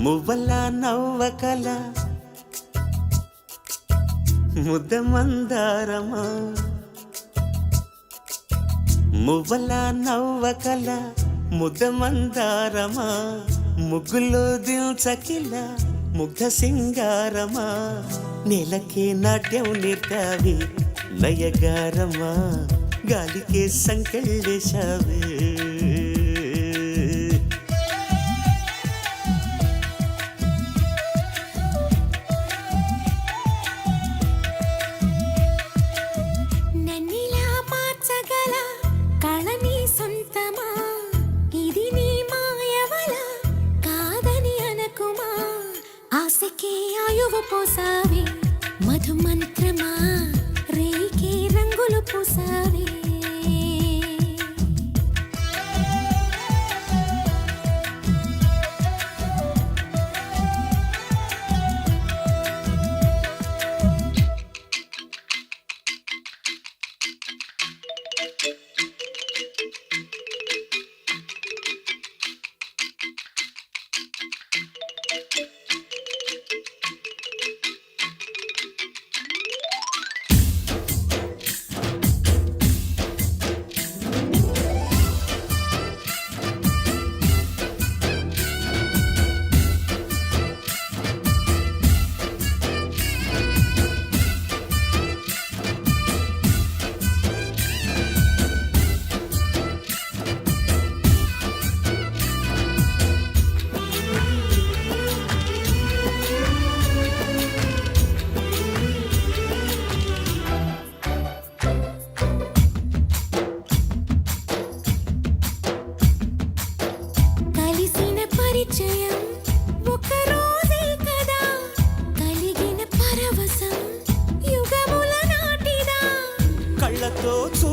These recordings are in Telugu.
మువ్వల నవ్వకల ముద్ద మందారమా మువ్వల నవ్వకల ముద్ద మందారమా ముగ్గులో దిల్చకిల ముగ్ధ సింగారమా నేలకే నాట్యం నేర్పావి నయగారమా గాలికే సంకెళ్ళేశావే పోసావే మధు మంత్రమా రేకే రంగులు పూసావే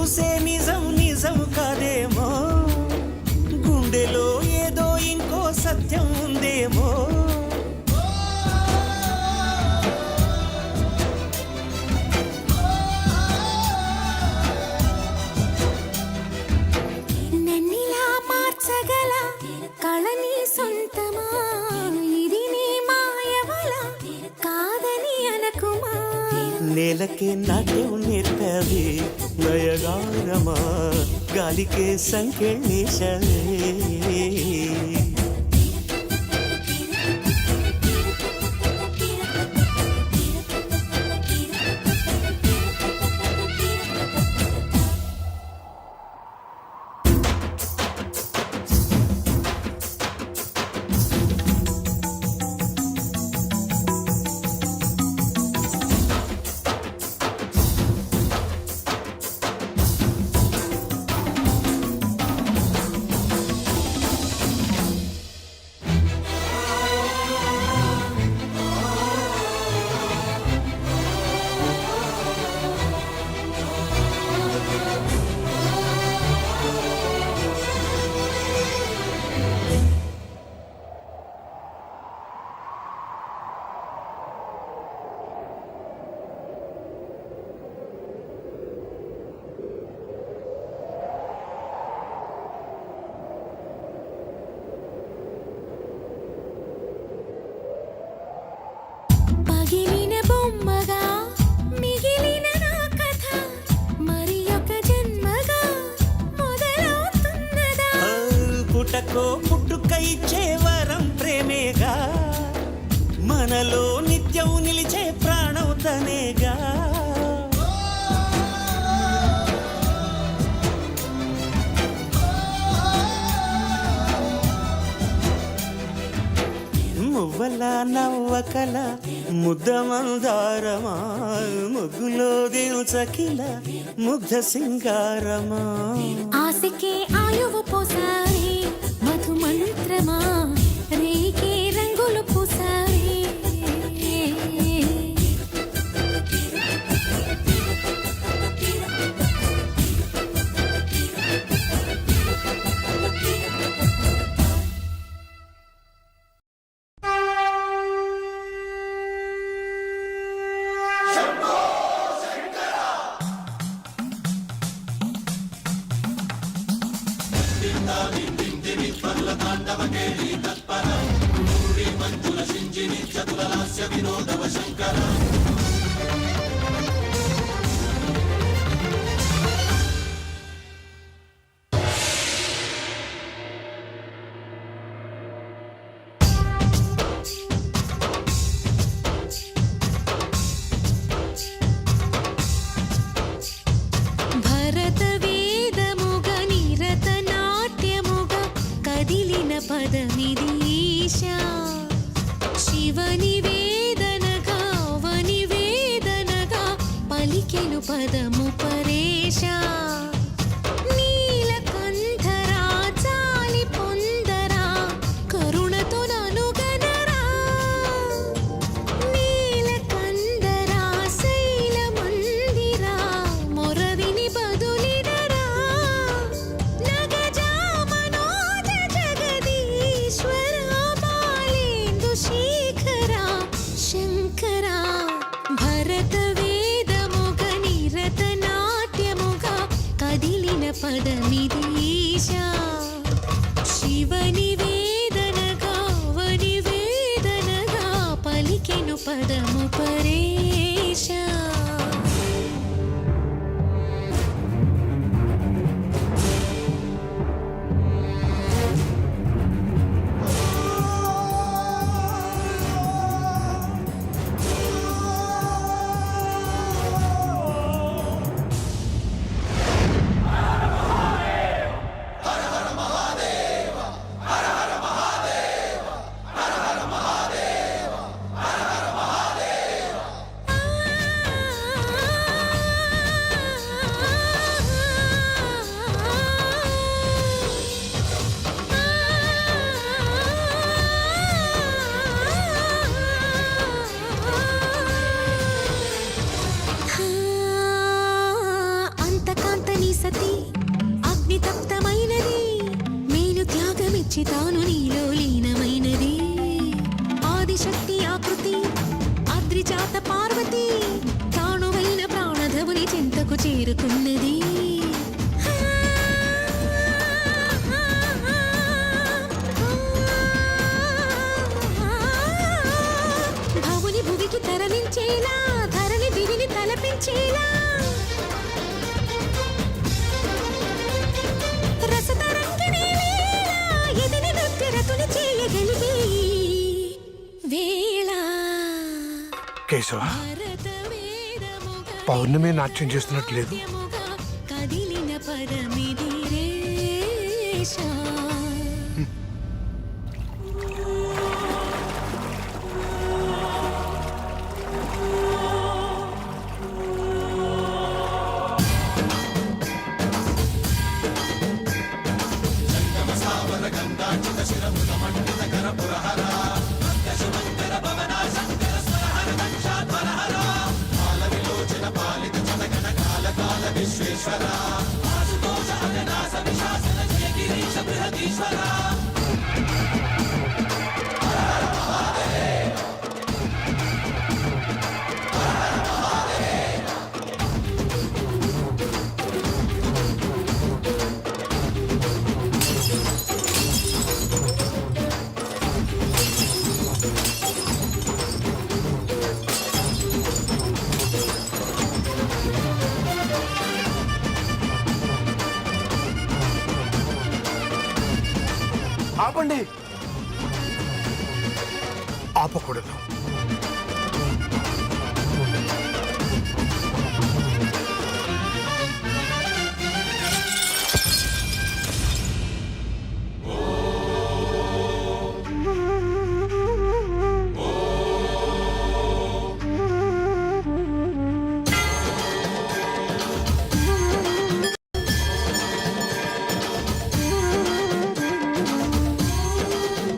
చూసే నిజం నిజం కాదేమో గుండెలో ఏదో ఇంకో సత్యం ఉందేమో నన్నిలా మార్చగల కళని సొంతమా ఇది నీ మాయవల కాదని అనకుమా నేలకే నాట్యం నేర్పావి నయగారమా గాలికే సంకెళ్ళేశావే పుట్టకో పుట్టుక ఇచ్చే వరం ప్రేమేగా మనలో నిత్యం నిలిచే ప్రాణం తనేగా మువ్వల నవ్వకల ముద్ద మందారమా ముగ్గులో దిల్చకిల ముగ్ధ సింగారమా ఆశకే ఆయువు పోసావే మధు మంత్రమా రేకే రంగులు పూసావే తాండవ కేళి తత్పర భరత వేదముగ నిరత నాట్యముగ కదిలిన పదమిది ఈశా శివని వేదనగా అవని వేదనగా పలికెను పదము పరేశా నీలకంఠరా చాలి పొందరా కరుణతో ననుగనరా నీలకందరా శైల మందిరా మొరవిని బదులిడరా నగజా మనోజ జగదీశ్వర బాలేందు శేఖరా శంకరా భరత వేదముగ నిరత నాట్యముగ కదిలిన పదమిది ఈశా శివని వేదనగా అవని వేదనగా పలికెను పదము పరేశా అంతకాంతని సతి అగ్నితప్తమైనది మేను త్యాగమిచ్చి తాను నీలో లీనమైనది ఆదిశక్తి ఆకృతి అద్రిజాత పార్వతి తానువైన ప్రాణధవుని చింతకు చేరుకున్నది భవుని భువికి తరలించేలా ధరణి దివిని తలపించేలా రసతరంగిణి లీలా ఎదిని నృత్యరతుని చేయగలిగే వేళ కేశవ భరత వేదముగ పౌర్ణమి నాట్యం చేస్తున్నట్టు లేదు. నాట్యముగ కదిలిన పదమిది రేషా ఆపండి. ఆపకూడదు.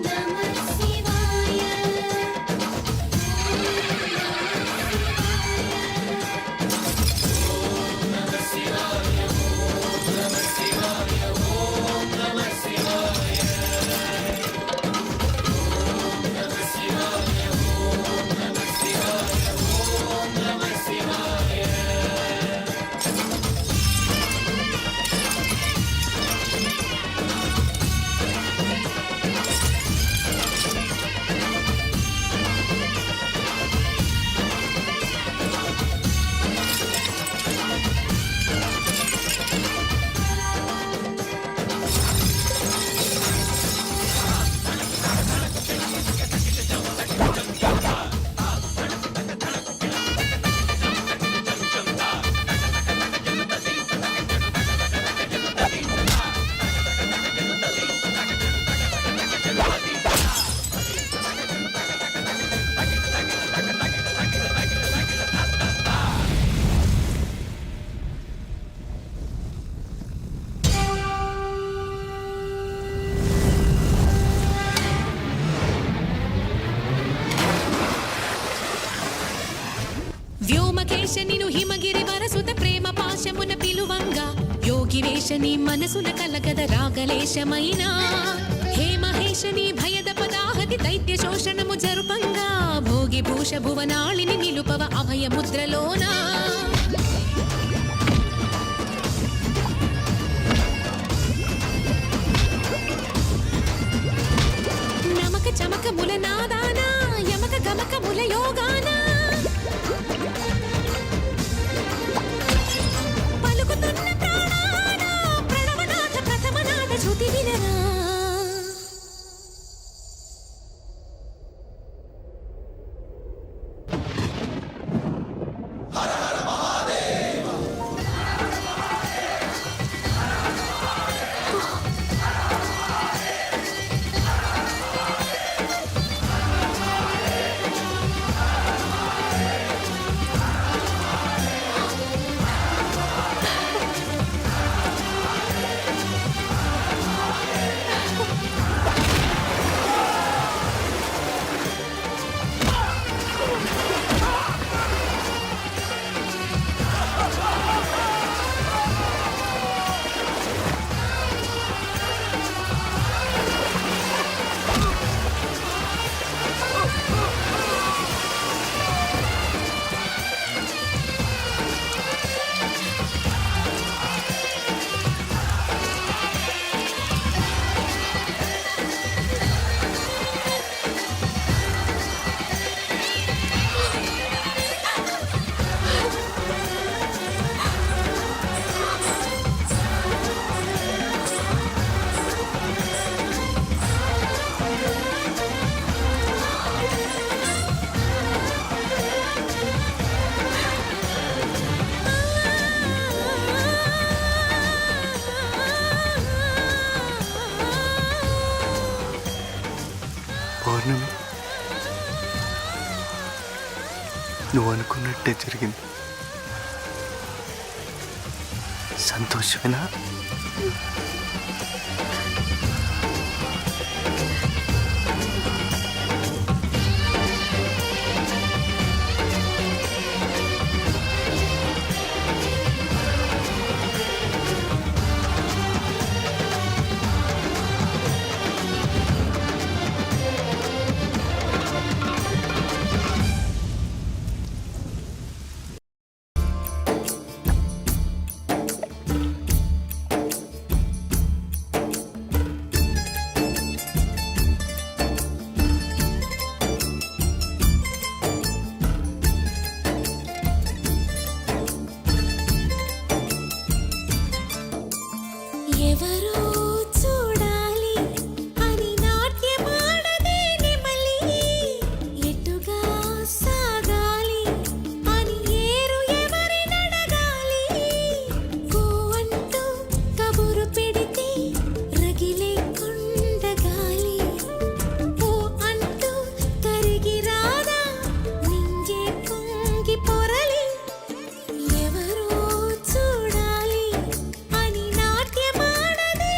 నమః శివాయ మహేష నిను హిమగిరి వరసుత ప్రేమ పాశమున పిలువంగా యోగి వేష నీ మనసున కలగద రాగలేశమైనా హే మహేష నీ భయద పదాహతి దైత్య శోషణము జరుపంగా భోగి భూష భువనాళిని నిలుపవ అభయ ముద్రలోనా నమక చమక ముల నాదానా యమక గమక ముల యోగానా పలుకుతున్న ప్రాణానా ప్రణవనాథ ప్రథమనాథ శృతి వినరా పౌర్ణమి నువ్వు అనుకున్నట్టే జరిగింది సంతోషమేనా ఎవరో చూడాలి అని నాట్యమాడదే నెమలి ఎటుగా సాగాలి అని ఏరు ఎవరి నడగాలి కో అంటూ కబురు పెడితే రగిలే కొండగాలి ఓ అంటూ కరిగి రాదా నింగే పొంగి పొరలి ఎవరో చూడాలి అని నాట్యమాడదే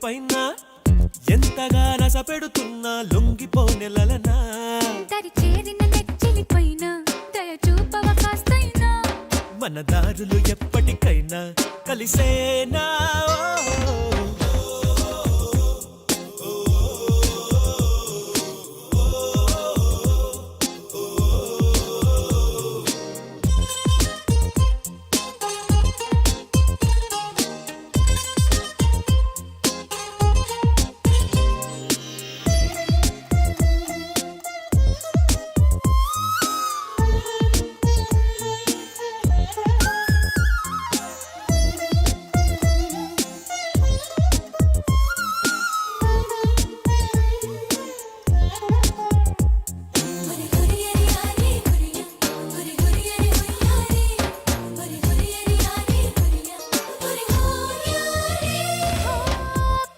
పైన ఎంతగా నస పెడుతున్నా లొంగిపోనెలనా దరి చేరిన నెచ్చిలిపైన దయ చూపవ కాస్తైనా మన దారులు ఎప్పటికైనా కలిసేనా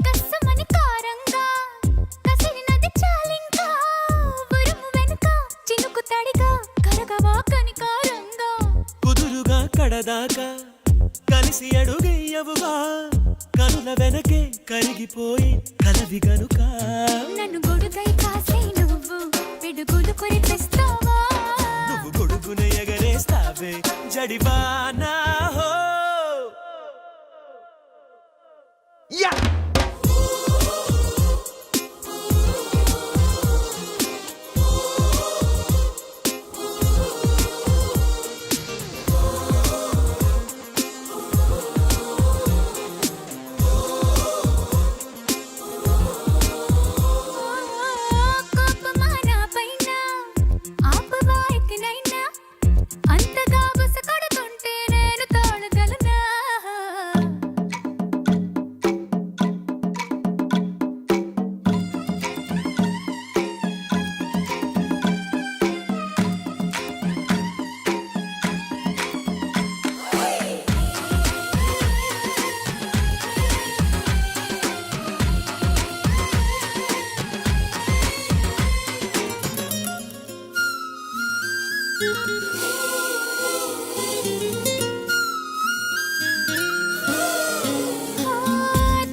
కసమని కారంగా కసిరినది చాలింకా ఉరుము వెనుక చినుకు తడిగా కరగవా కనికారంగా కుదురుగా కడదాకా కలిసి అడుగయ్యవుగా కనుల వెనకే కరిగిపోయి కలవి గనుక నన్ను గొడుగై కాసే నువ్వు పిడుగులు కొరిపిస్తావా నువ్వు గొడుగున ఎగరేస్తావే జడివానా హో యా కోపమా నా పైన ఆపవా ఎక్కనైనా అంతగా బస కొడుతుంటే నేను తోడగలనా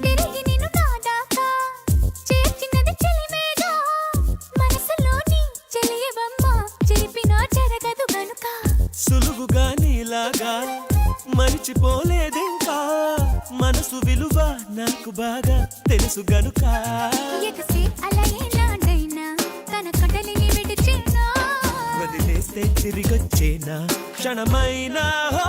తిరిగి నిన్ను నాదాకా చేర్చినది చెలిమేగా మనసులోని చెలియవమ్మ చెరిపినా జరగదు గనుక సులువుగా నీలాగా మరిచిపోలేదింకా మనసు విలువ నాకు బాగా తెలుసు గనుక ఎగసి అలయేనాడైనా తన కడలిని విడిచినా వదిలేస్తే తిరిగొచ్చేనా క్షణమైనా హో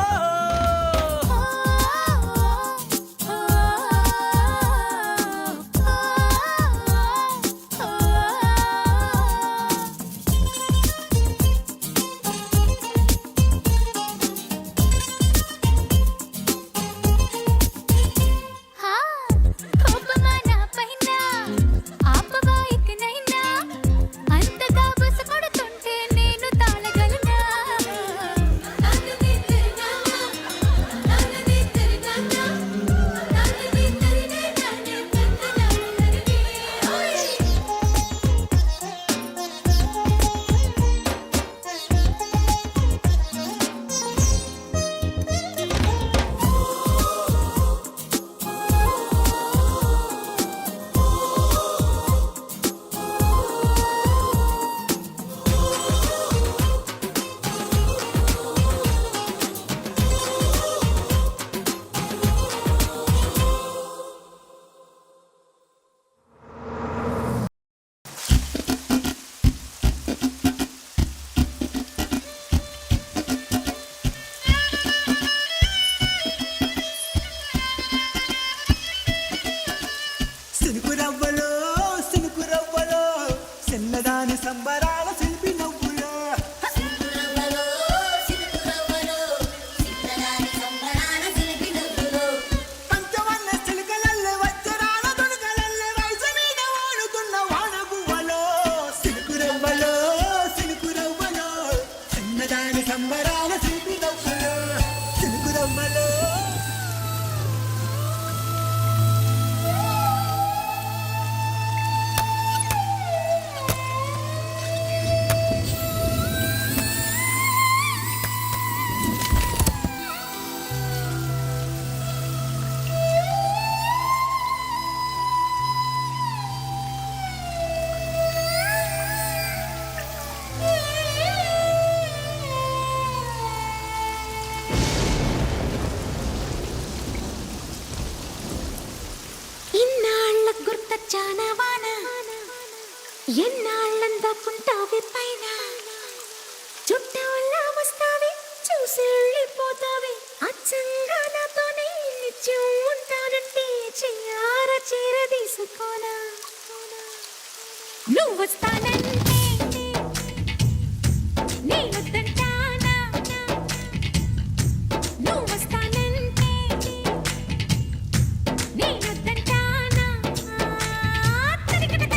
కోపమా నా పైన ఆపవా ఎక్కనైనా అంతగా బస కొడుతుంటే నేను తాళగలనా సినుకు రవ్వలో చిన్నదాని సంబరాల శిల్పి నవ్వులో పంచవన్న చిలుకలల్లె వజ్రాల దొడుకలల్లె వయసు మీద వాడుతున్న వానగువ్వలో సినుకు రవ్వలో చిన్నదాని సంబరాల శిల్పి నవ్వులో సినుకు రవ్వలో వస్తానంటే నేనొద్దంటానా నువ్వు వస్తానంటే నేనొద్దంటానా తరికిట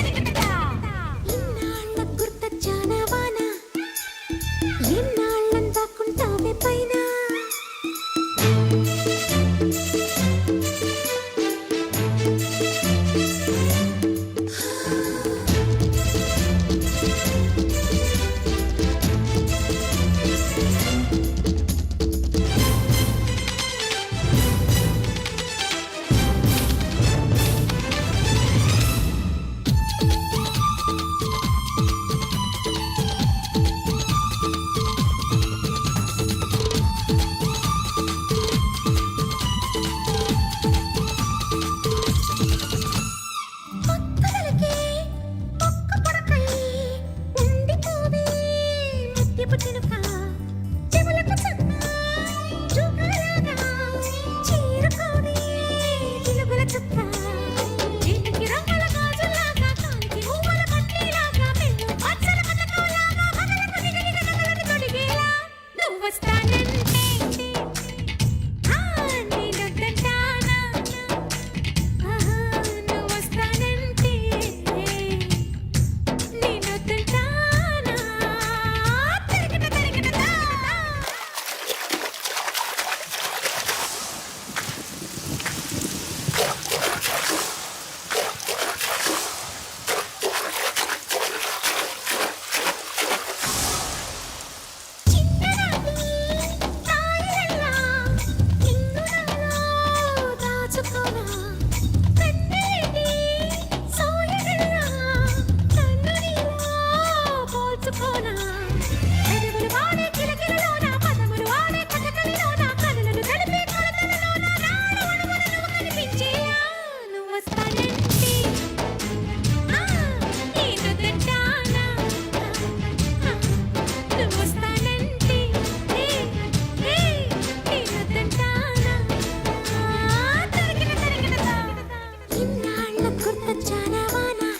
ఇన్నాళ్ళ గుర్తొచ్చానా వానా ఎన్నాళ్ళందాకుంటావే పైన పక్కలకే పక్క పడకై ఉండిపోవే ముత్యపు చినుక చెవులకు చక్క జుగాలాగా చీరుకోవే చిలుగుల చుక్క చేతికి రంగుల గాజులాగా కాలికి ఊమల పట్టీలాగా పెళ్ళు పచ్చల పథకంలాగా పగలకు నిగనిగ నగలను తొడిగేలా నువ్వు వస్తానంటే నేనొద్దంటానా నువ్వు వస్తానంటే నేనొద్దంటానా తరికిట చిన్ననాటి తాయిలల్లా నిన్ను నాలో దాచుకోనా కన్నీటి సోయగల్లా కన్ను నీలో పోల్చుకోనా పెదవులు వాడే కిలకిలలోన పదములు వాడే కథకళిలోన కనులను కలిపే కొలతలలోన నాడు అణువున నువ్వు కనిపించేలా నువ్వు వస్తానంటే నేనొద్దంటానా నువ్వు వస్తానంటే నేనొద్దంటానా ఇన్నాళ్ళ గుర్తొచ్చానా వానా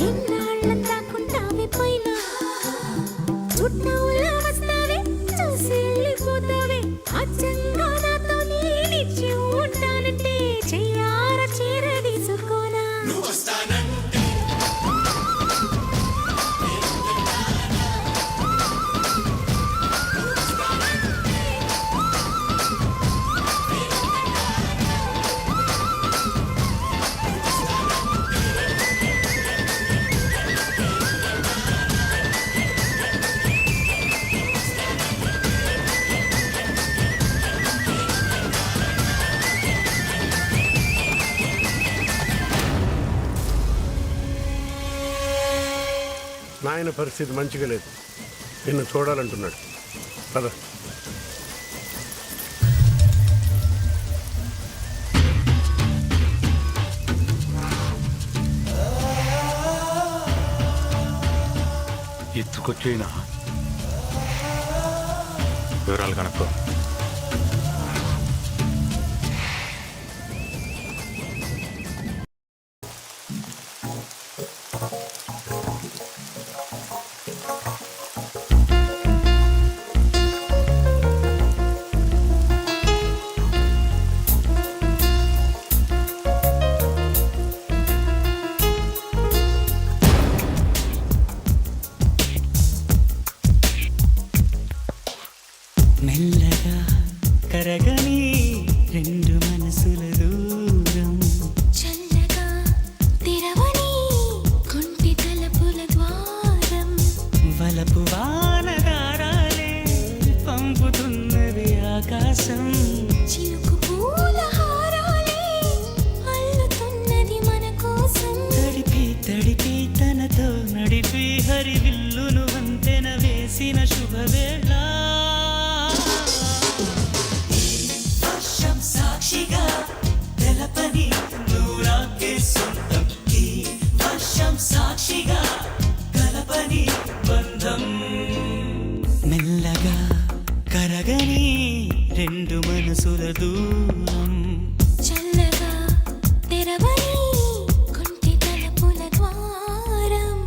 ఎన్నాళ్ళ దాక్కుంటావే పైన చుట్టూలా వస్తావే చూసి వెళ్ళిపోతావే అచ్చంగా నాతో నేనిచ్చి ఉంటానంటే చెయ్యార చీర తీసుకోనా నాయన పరిస్థితి మంచిగా లేదు నిన్ను చూడాలంటున్నాడు పద ఎత్తుకొచ్చేనా వివరాలు కనుక్కో మెల్లగా కరగని రెండు మనసుల దూరం చల్లగా తెరవని కుంటి తలుపుల ద్వారం వలపు వానదారాలే పంపుతున్నది ఆకాశం చినుకు పూల హారాలే అల్లుతున్నది మన కోసం తడిపి తడిపి తనతో నడిపి హరివిల్లును వంతెన వేసిన శుభవేళ వర్షం సాక్షిగా తెలపని నూరాకే సొంతం ఈ వర్షం సాక్షిగా కలపని బంధం మెల్లగా కరగని రెండు మనసుల దూరం చల్లగా తెరవని కుంటి తలుపుల ద్వారం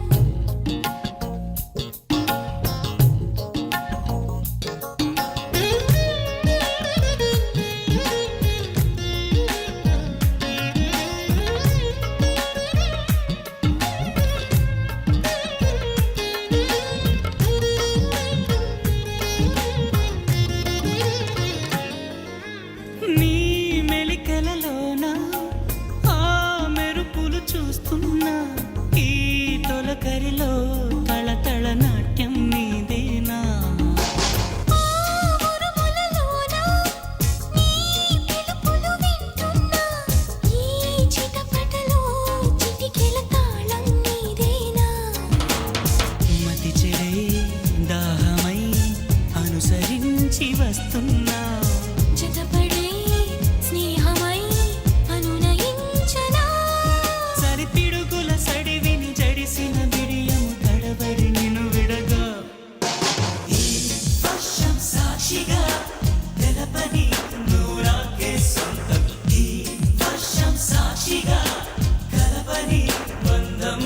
వస్తున్నా జతపడే స్నేహమై అనునయించనా సరిపిడుగుల సడివిని జడిసిన బిడియము తడబడి నిన్ను విడగా ఈ వర్షం సాక్షిగా తెలపని నూరాకే సొంతం ఈ వర్షం సాక్షిగా కలపని బంధం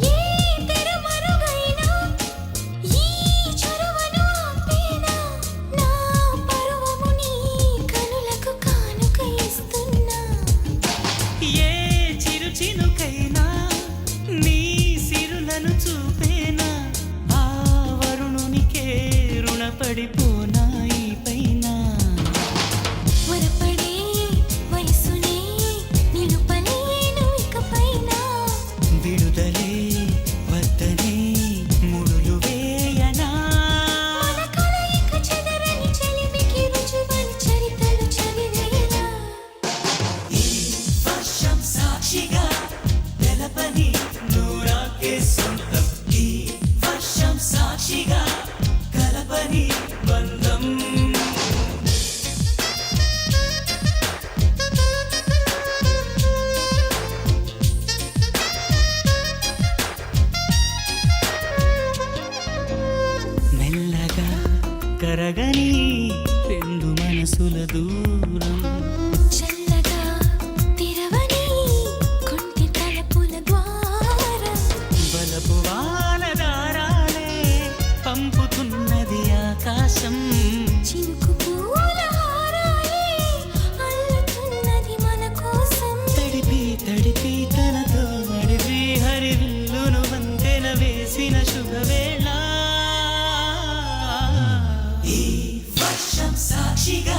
ఏ తెరమరుగైనా ఈ చొరవను ఆపేనా నా పరువము నీ కనులకు కానుక ఇస్తున్నా ఏ చిరు చినుకైనా నీ సిరులను చూపేనా ఆ వరుణునికే రుణపడిపోనా ఈ పైన వరపడే వయసునే నిలుపలేను ఇకపైన విడుదలే వద్దనే ముడులు వేయనా మన కలయిక చెదరని చెలిమికి రుజువని చరితలు చదివేలా ఈ వర్షం సాక్షిగా తెలపని నూరాకే సొంతం ఈ వర్షం సాక్షిగా కలపని బంధం మెల్లగా కరగని రెండు మనసుల దూరం చల్లగా తెరవని కొంటి తలుపుల ద్వారం బలపు వానదారాలే పంపుతున్నది ఆకాశం చినుకు పూల హారాలే అల్లుతున్నది మన కోసం తడిపి తడిపి తనతో నడిపి హరివిల్లును వంతెన వేసిన శుభవేళ ఈ వర్షం సాక్షిగా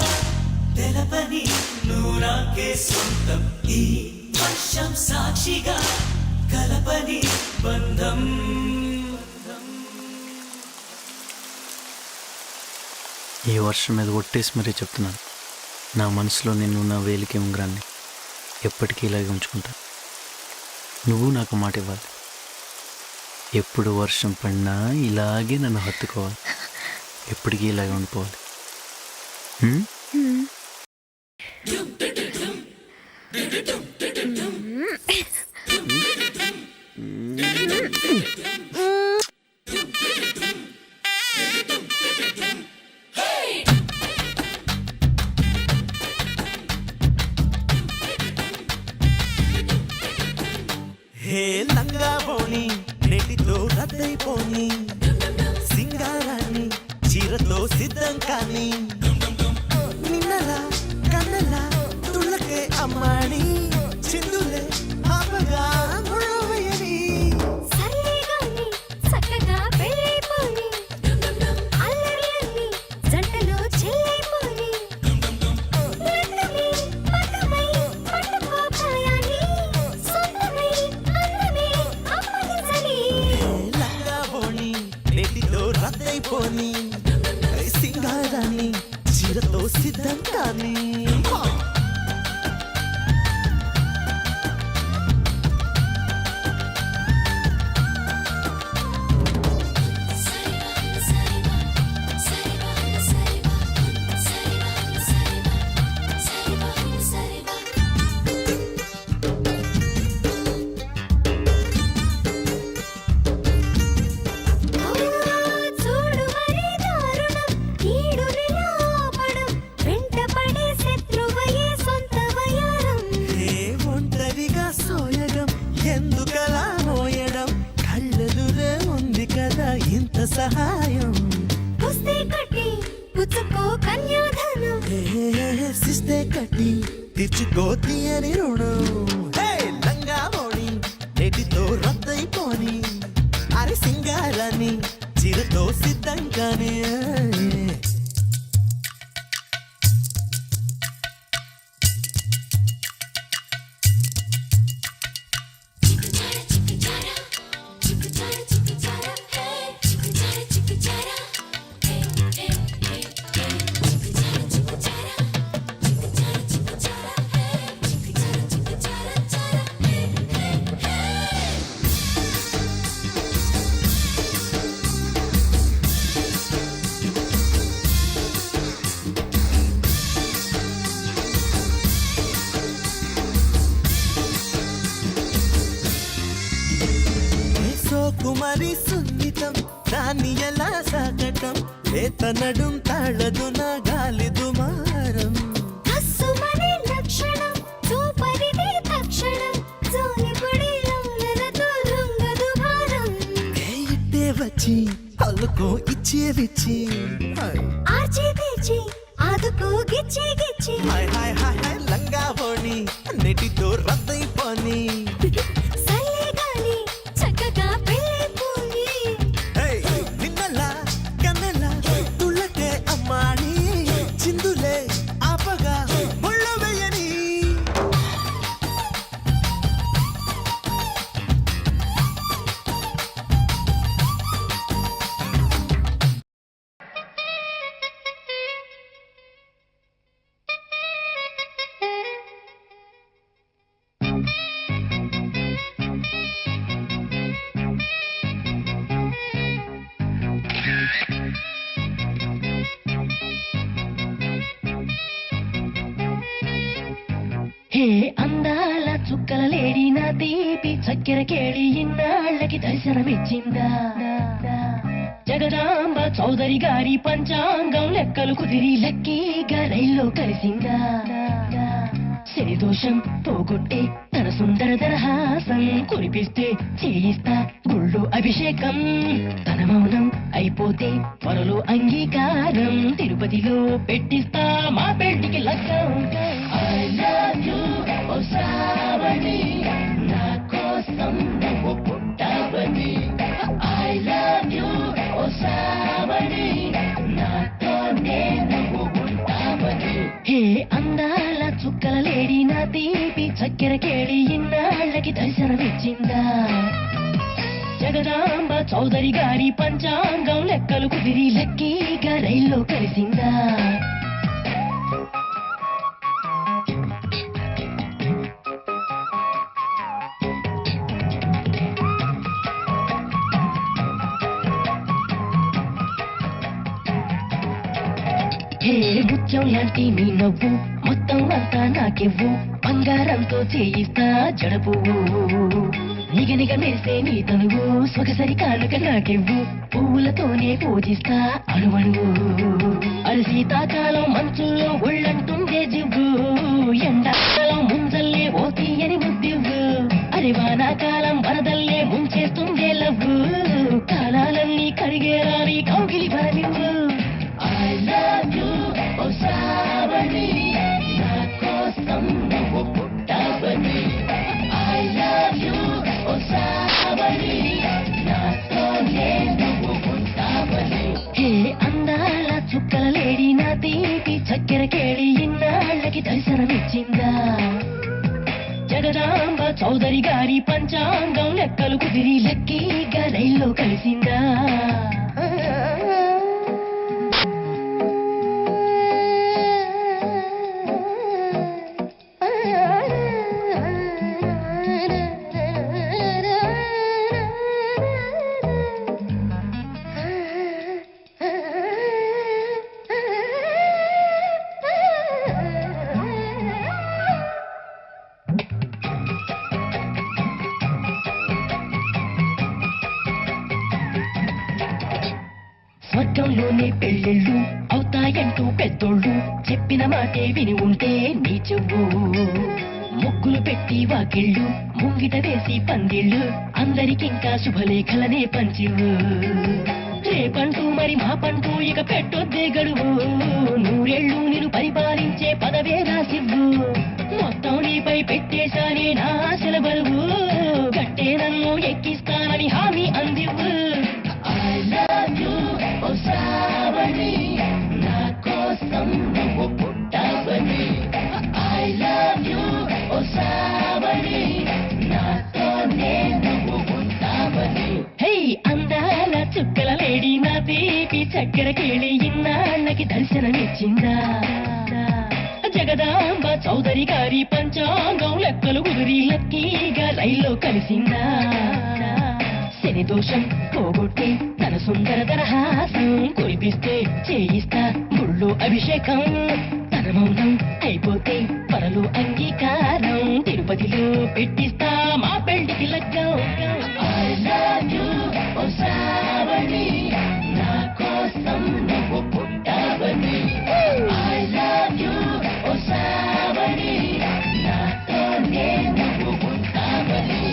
తెలపని నూరాకే సొంతం ఈ వర్షం సాక్షిగా కలపని బంధం ఈ వర్షం మీద ఒట్టేసి మరీ చెప్తున్నాను, నా మనసులో నిన్ను నా వేలికి ఉంగరాన్ని ఎప్పటికీ ఇలాగే ఉంచుకుంటా. నువ్వు నాకు మాట ఇవ్వాలి, ఎప్పుడు వర్షం పడినా ఇలాగే నన్ను హత్తుకోవాలి, ఎప్పటికీ ఇలాగే ఉండిపోవాలి. హ్మ్? హే లంగా పోని నెటితో రద్దయిపోని సింగారాన్ని చీరతో సిద్ధం కానీ నిన్నలా కన్నలా తుళ్ళకే అమ్మాడి చిందులే ఆపగా ముళ్ళవేయని సరిగాని చక్కగా పెళ్ళైపోయి అల్లరి జంటలో చెల్లైపోయి పట్టమై పట్టుకోపాయాని సొంతమై అందమే అమ్మలించని లంగా పోని నెటితో రద్దయిపోని సింగారాన్ని చీరతో సిద్ధం కానీ చూడు మరి దారుణం ఈడు నిలాపడం వెంటపడే శత్రువయే తీర్చుకో తీయని రుణం హే లంగా మోడి నేటితో రద్దయిపోని అరే సింగారాన్ని చిరుతో సిద్ధంగానే కుమారి సున్నితం దాన్ని ఎలా సాగటం లేత నడుం తాళదు నా గాలి దుమారం అస్సుమనే లక్షణం సూపరిదే తక్షణం జోలిపడి లౌలలతో దొంగదు భారం ఇట్టే వచ్చి అల్లుకో ఇచ్చే విచ్చి ఆర్చి తెచ్చి ఆదుకో గిచ్చి గిచ్చి హాయ్ హాయ్ హాయ్ హాయ్ లంగా ఓణి నెటితో రద్దయిపోని సల్లే గాలి చక్కగా పెళ్ళిపోయి నిన్నలా కన్నెలా తుళ్ళకే అమ్మాని చిందులే ఆపగా ముళ్ళ వేయని హే అందాల చుక్కల లేడి నా తీపి చక్కెర కేళి ఇన్నాళ్ళకి దర్శనమిచ్చిందా జగదాంబ చౌదరి గారి పంచాంగం లెక్కలు కుదిరి లక్కీగా రైల్లో కలిసిందా శని దోషం పోగొట్టే తన సుందర దరహాసం కురిపిస్తే చేయిస్తా గుళ్ళు అభిషేకం తన మౌనం అయిపోతే త్వరలో అంగీకారం తిరుపతిలో పెట్టిస్తా మా పెళ్లికి లగ్గం I love you, ఓ శ్రావణి నా కోసం నువ్వు పుట్టావని I love you, ఓ శ్రావణి నాతోనే నువ్వు ఉంటావని హే అందాల చుక్కల లేడి నా తీపి చక్కెర కేళి ఇన్నాళ్ళకి దర్శనమిచ్చిందా జగదాంబ చౌదరి గారి పంచాంగం లెక్కలు కుదిరి లక్కీగా రైల్లో కలిసిందా హే ముత్యం లాంటి నీ నవ్వు మొత్తం అంతా నాకివ్వు బంగారంతో చేయిస్తా జడపువ్వు నిగనిగ మేసే నీ తనువు సొగసరి కానుక నాకివ్వు పువ్వులతోనే పూజిస్తా అణువణువు అరి శీతాకాలం మంచుల్లో ఒళ్ళంటుండే జివ్వు ఎండాకాలం ముంజల్లే ఓ తీయని ముద్దివ్వు అరి వానాకాలం వరదల్లే ముంచేస్తుండే లవ్వు కాలాలన్నీ కరిగేలా నీ కౌగిలి బలమివ్వు I love you, ఓ శ్రావణి నా కోసం నువ్వు పుట్టావని I love you, ఓ శ్రావణి నాతోనే నువ్వు ఉంటావని హే అందాల చుక్కల లేడి నా తీపి చక్కెర కేళి ఇన్నాళ్ళకి దర్శనమిచ్చిందా జగదాంబ చౌదరి గారి పంచాంగం లెక్కలు కుదిరి లక్కీగా రైల్లో కలిసిందా స్వర్గంలోనే పెళ్ళిళ్ళు అవుతాయంటూ పెద్దోళ్ళు చెప్పిన మాటే విని ఉంటే నీ చెవు ముగ్గులు పెట్టి వాకిళ్ళు ముంగిట వేసి పందిళ్ళు అందరికింకా శుభలేఖలనే పంచివు రేపంటూ మరి మా పంటూ ఇక పెట్టొద్దే గడువు నూరేళ్ళు నిన్ను పరిపాలించే పదవే రాసివ్వు నీపై పెట్టేశానే నా ఆశల బరువు గట్టే నన్ను ఎక్కిస్తానని హామీ అందివు I love you, ఓ శ్రావణి నా కోసం నువ్వు పుట్టావని I love you, ఓ శ్రావణి నాతోనే నువ్వు ఉంటావని హే అందాల చుక్కల లేడి నా తీపి చక్కెర కేళి ఇన్నాళ్ళకి దర్శనమిచ్చిందా జగదాంబ చౌదరి గారి పంచాంగం లెక్కలు కుదిరి లక్కీగా రైల్లో కలిసిందా శని దోషం పోగొట్టి తన సుందర దరహాసం కురిపిస్తే చేయిస్తా గుళ్ళో అభిషేకం తన మౌనం అయిపోతే త్వరలో అంగీకారం తిరుపతిలో పెట్టిస్తా మా పెళ్లికి లగ్గం I love you, ఓ శ్రావణి నా కోసం నువ్వు పుట్టావని I love you, ఓ శ్రావణి నాతోనే నువ్వు ఉంటావని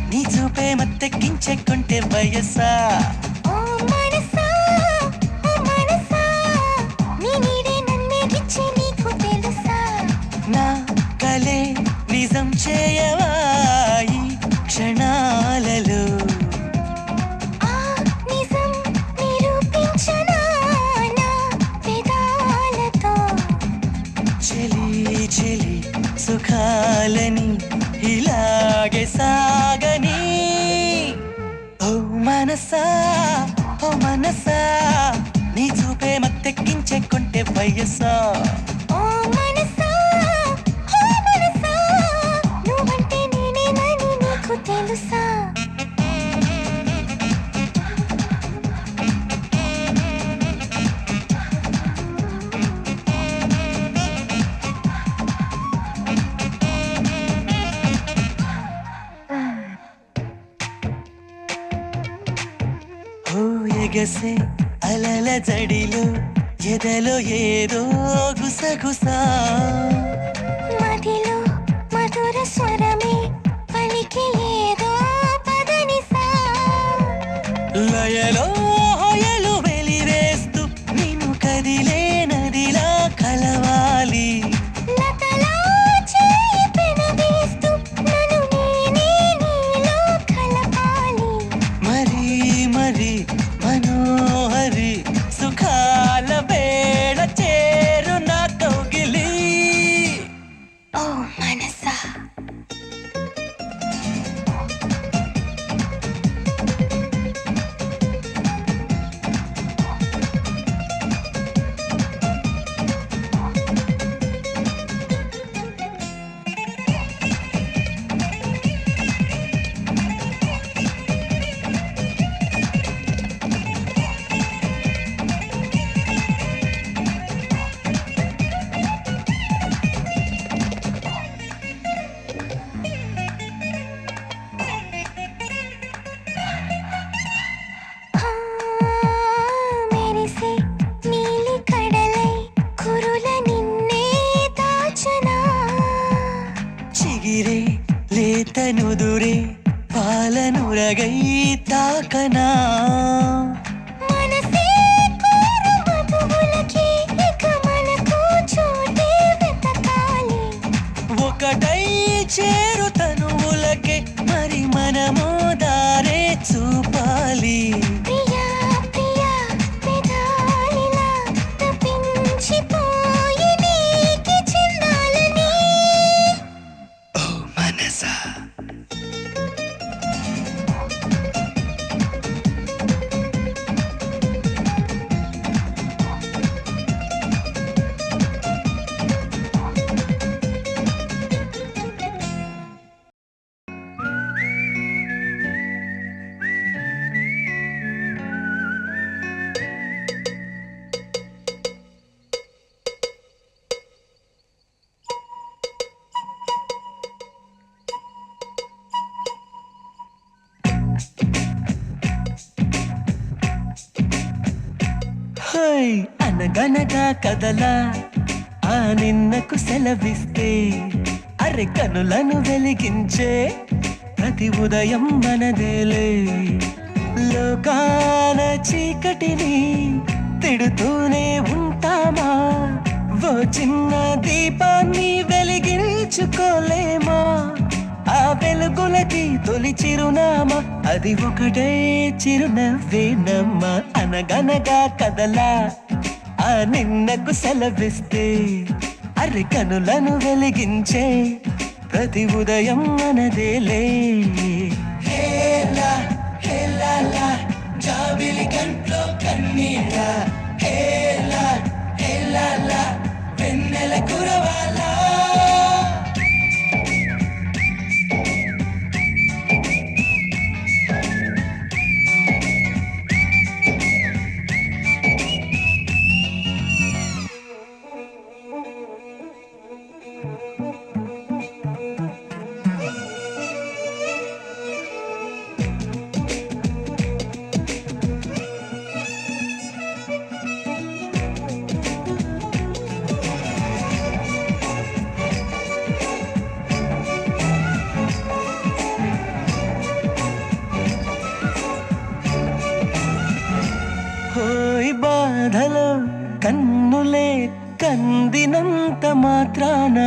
నీ చూపే మత్తెక్కించెక్కుంటే వయసా ఓ మనసా నీ నీడే నన్నే గిచ్చే నీకు తెలుసా నా కలే నిజం చేయవా ఈ క్షణాలలో ఆ నిజం నిరూపించనా నా పెదాలతో చెలి చెలి సుఖాలని ఇలాగే సాగని ఓ మనసా నీ చూపే మత్తెక్కించెక్కుంటే వయసా ఓ మనసా నువ్వంటే నేనేనని నీకు తెలుసా ఓ ఎగసే అలల జడిలో ఎదలో ఏదో గుసగుసా మదిలో మధుర స్వరమే పలికి ఏదో పదనిసా లయలో హొయలు వెలివేస్తూ నిన్ను కదిలే నదిలా కలవాలి లతలా చేయి పెనవేస్తూ నన్ను నేనే నీలో కలపాలి మరి మరి మనోహరి సుఖాల వేళ చేరు నా కౌగిలి ఓ మనసా మెరిసే నీలి కడలై కురుల నిన్నే దాచనా చిగిరే లేత నుదురే పాలనురగై తాకనా మనసే కోరు మధువులకి ఇక మనకు చోటే వెతకాలి ఒకటై చేరు తనువులకే మరి మనము దారే చూపాలి ప్రియా ప్రియా పెదాలిలా తప్పించిపోయి నీకి చెందాలని ఓ మనసా హోయ్ అనగనగా కదలా ఆ నిన్నకు సెలవిస్తే అరె కనులను వెలిగించే ప్రతి ఉదయం మనదేలే లోకాన చీకటిని తిడుతూనే ఉంటామా ఓ చిన్న దీపాన్ని వెలిగించుకోలేమా ఆ వెలుగులకి తొలి చిరునామా అది ఒకటే చిరునవ్వేనమ్మా అనగనగా కదలా ఆ నిన్నకు సెలవిస్తే అరె కనులను వెలిగించే ప్రతి ఉదయం మనదేలే హేలా హేలాలా జాబిలి కంట్లో కన్నీళ్ళ హేలా హేలాలా వెన్నెల కురవాలా హోయ్ బాధలో కన్నులే కందినంత మాత్రాన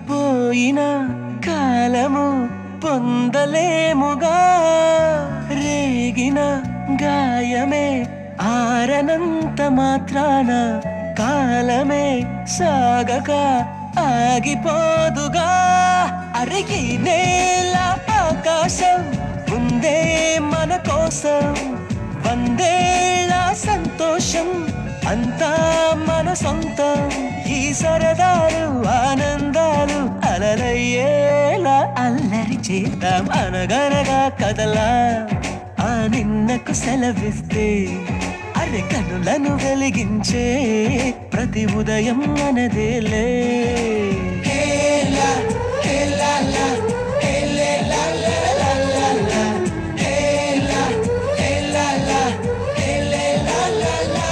పోయిన కాలము పొందలేముగా రేగిన గాయమే ఆరనంత మాత్రాన కాలమే సాగక ఆగిపోదుగా అరిగి నేల ఆకాశం ఉందే మన కోసం వందేళ్ళ సంతోషం అంతా మన సొంతం ఈ సరదాలు ఆనందాలు అలలయ్యేలా అల్లరి చేద్దాం అనగనగా కదలా ఆ నిన్నకు సెలవిస్తే అరె కనులను వెలిగించే ప్రతి ఉదయం మనదేలే హేలా హేలాలా హేలేలాలాలాలా హేలా హేలాలా హేలేలాలాలా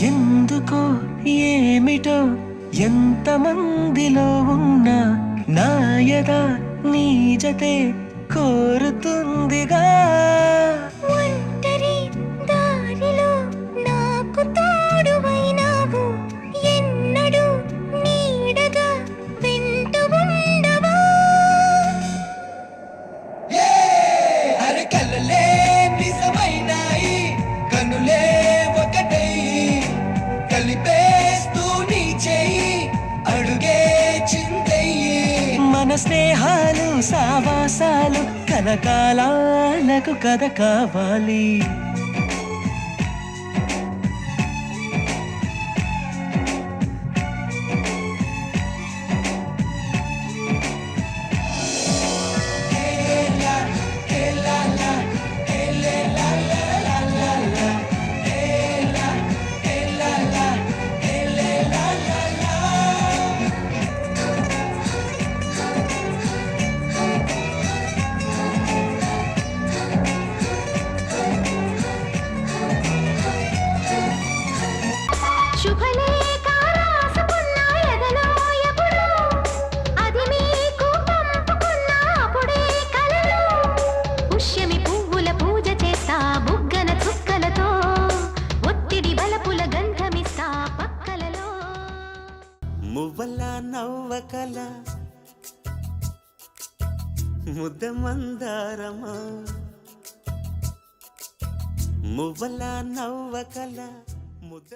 ఎందుకో ఏమిటో ఎంతమందిలో ఉన్నా నాయద నీ జతే కోరుతుందిగా ఒంటరి దారిలో నాకు తోడువైనావు ఎన్నడూ నీడగా వెంట ఉండవా అరే కలలే నిజమైనాయి కనులే ఒకటై కలిపేస్తూ నీ చెయ్యి అడుగే చిందయ్యి మన స్నేహాలు సావాసాలు కలకాలాలకు కథ కావాలి శుభలేఖ రాసుకున్న ఎదలో ఎప్పుడు అది మీకు పంపుకున్న అప్పుడే కలలో పుష్యమి పువ్వుల పూజ చేస్తా బుగ్గన చుక్కలతో ఒత్తిడి బలపుల గంధమిస్తా పక్కలలో మువ్వల నవ్వకల ముద్ద మందారమా మువ్వల నవ్వకల ముద్ద